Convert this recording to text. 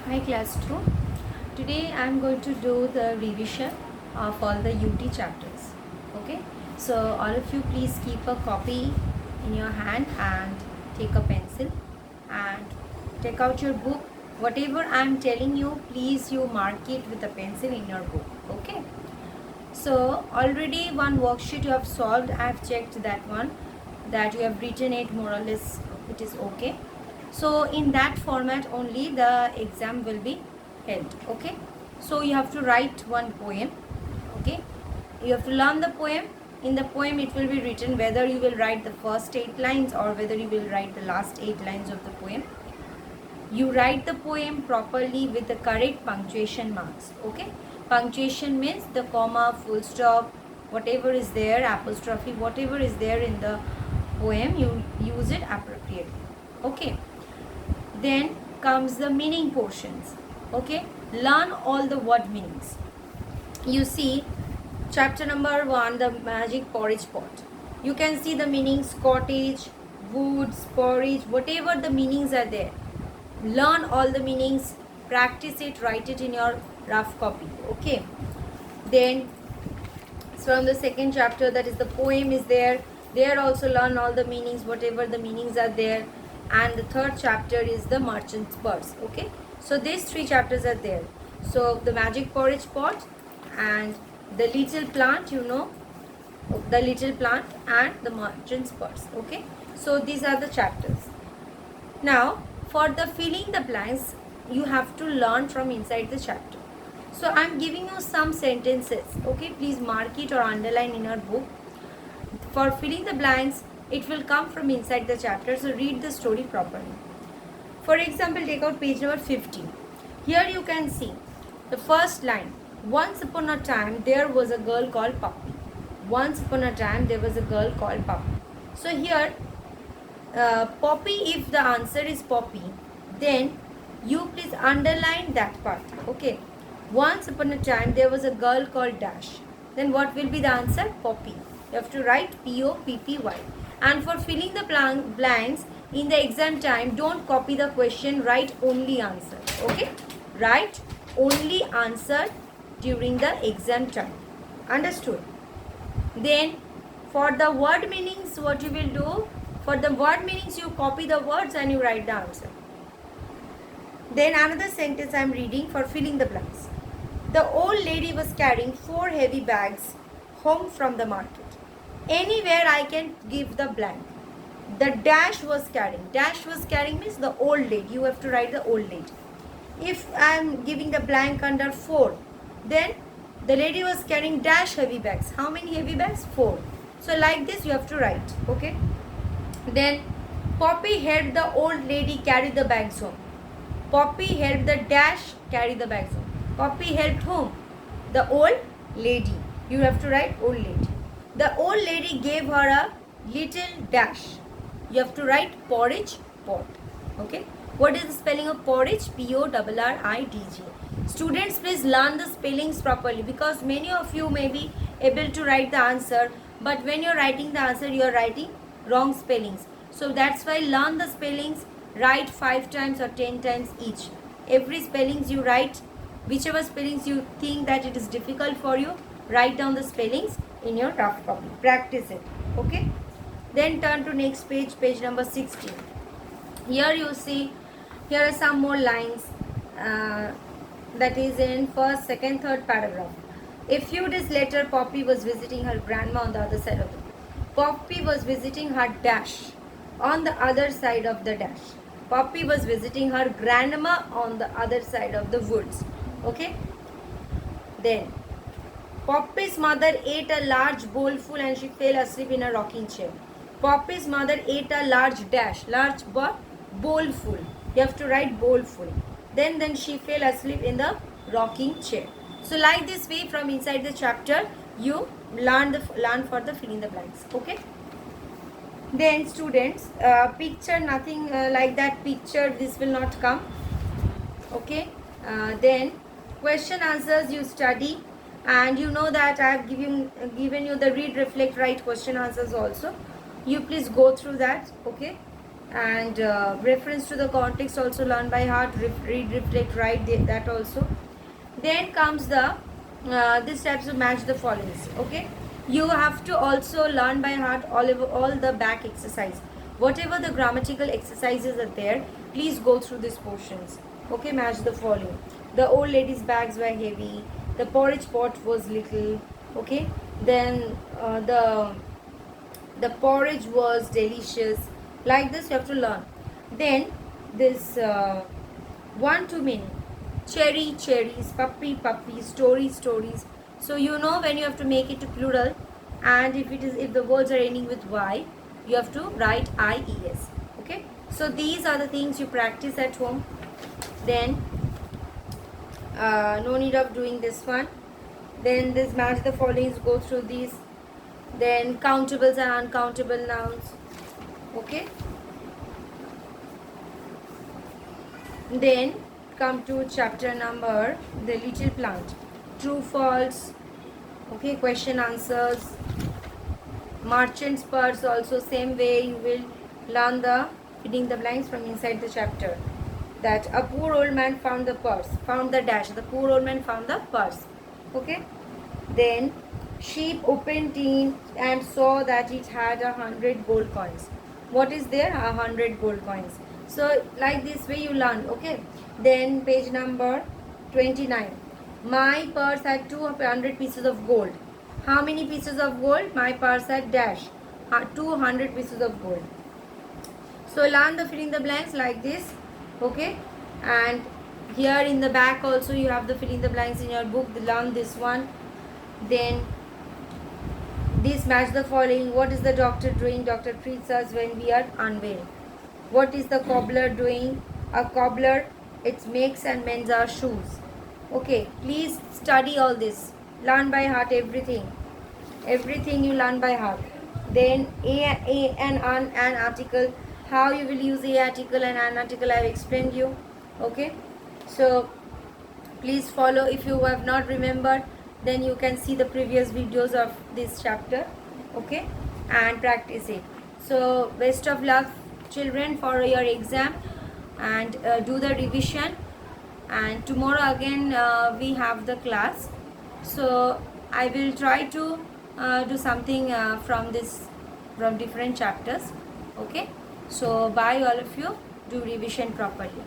Hi class 2. Today I am going to do the revision of all the UT chapters. Okay. So all of you please keep a copy in your hand and take a pencil and take out your book. Whatever I am telling you, please you mark it with a pencil in your book. Okay. So already one worksheet you have solved. I have checked that one, that you have written it more or less. It is okay. So in that format only the exam will be held. Okay. So you have to write one poem. Okay. You have to learn the poem. In the poem it will be written whether you will write the first 8 lines or whether you will write the last 8 lines of the poem. You write the poem properly with the correct punctuation marks. Okay. Punctuation means the comma, full stop, whatever is there, apostrophe, whatever is there in the poem, you use it appropriately. Okay. Then comes the meaning portions. Okay. Learn all the word meanings. You see chapter number 1, the magic porridge pot. You can see the meanings cottage, woods, porridge, whatever the meanings are there. Learn all the meanings, practice it, write it in your rough copy. Okay. Then from the second chapter, that is the poem is there. There also learn all the meanings, whatever the meanings are there. And the third chapter is the merchant's purse. Okay. So these 3 chapters are there. So the magic porridge pot and the little plant, you know, the little plant and the merchant's purse. Okay. So these are the chapters. Now for the filling the blanks, you have to learn from inside the chapter. So I am giving you some sentences. Okay, please mark it or underline in your book. For filling the blanks, it will come from inside the chapter. So read the story properly. For example, take out page number 50. Here you can see the first line. Once upon a time, there was a girl called Puppy. Once upon a time, there was a girl called Puppy. So here, Poppy, if the answer is Poppy, then you please underline that part. Okay. Once upon a time there was a girl called Dash. Then what will be the answer? Poppy. You have to write Poppy. And for filling the blanks in the exam time, don't copy the question, write only answer. Okay. Write only answer during the exam time. Understood? Then for the word meanings, what you will do? For the word meanings, you copy the words and you write the answer. Then another sentence I am reading for filling the blanks. The old lady was carrying 4 heavy bags home from the market. Anywhere I can give the blank. The dash was carrying. Dash was carrying means the old lady. You have to write the old lady. If I am giving the blank under 4, then the lady was carrying dash heavy bags. How many heavy bags? 4. So like this you have to write. Okay. Then Poppy helped the old lady carry the bags home. Poppy helped the dash carry the bags home. Poppy helped whom? The old lady. You have to write old lady. The old lady gave her a little dash. You have to write porridge pot. Okay. What is the spelling of porridge? Porridge. Students, please learn the spellings properly because many of you may be able to write the answer, but when you are writing the answer, you are writing wrong spellings. So that's why learn the spellings, write 5 times or 10 times each. Every spellings you write, whichever spellings you think that it is difficult for you, write down the spellings in your rough copy. Practice it. Okay. Then turn to next page, page number 16. Here you see, here are some more lines that is in first, second, third paragraph. A few days later, Poppy was visiting her grandma on the other side of the Poppy was visiting her dash on the other side of the dash. Poppy was visiting her grandma on the other side of the woods. Okay. Then Poppy's mother ate a large bowlful and she fell asleep in a rocking chair. Poppy's mother ate a large dash, large bowlful. You have to write bowlful. Then she fell asleep in the rocking chair. So like this way from inside the chapter you learn for the filling the blanks. Okay. Then students, picture nothing like that picture, this will not come. Okay. Then question answers you study, and you know that I have given you the read, reflect, write question answers also. You please go through that. Okay. and reference to the context also learn by heart, read, reflect, write that also. Then comes the this types of match the followings. Okay, you have to also learn by heart all the back exercise, whatever the grammatical exercises are there, please go through these portions. Okay, match the following. The old lady's bags were heavy, the porridge pot was little. Okay, then the porridge was delicious. Like this you have to learn. Then this one to many, cherry cherries, puppy puppies, stories stories. So you know when you have to make it to plural, and if the words are ending with y, you have to write ies. Okay, so these are the things you practice at home. Then no need of doing this one. Then this match the followings, go through these. Then countables and uncountable nouns. Okay, then come to chapter number the little plant, true false. Okay, question answers, merchant's purse also same way you will learn the filling the blanks from inside the chapter. That a poor old man found the purse, found the dash, the poor old man found the purse. Okay, then sheep opened tin and saw that it had 100 gold coins. What is there? 100 gold coins. So like this way you learn. Okay, then page number 29. My purse had 200 pieces of gold. How many pieces of gold? My purse had dash 200 pieces of gold. So learn the filling the blanks like this. Okay, and here in the back also you have the filling the blanks in your book. Learn this one. Then this match the following. What is the doctor doing? Doctor treats us when we are unwell. What is the cobbler doing? A cobbler, it makes and mends our shoes. Okay, please study all this. Learn by heart everything. Everything you learn by heart. Then a and an article. How you will use a article and an article I have explained you. Okay, so please follow. If you have not remembered, then you can see the previous videos of this chapter. Okay, and practice it. So best of luck children for your exam, and do the revision. And tomorrow again we have the class, so I will try to do something from different chapters. Okay, so bye all of you, do revision properly.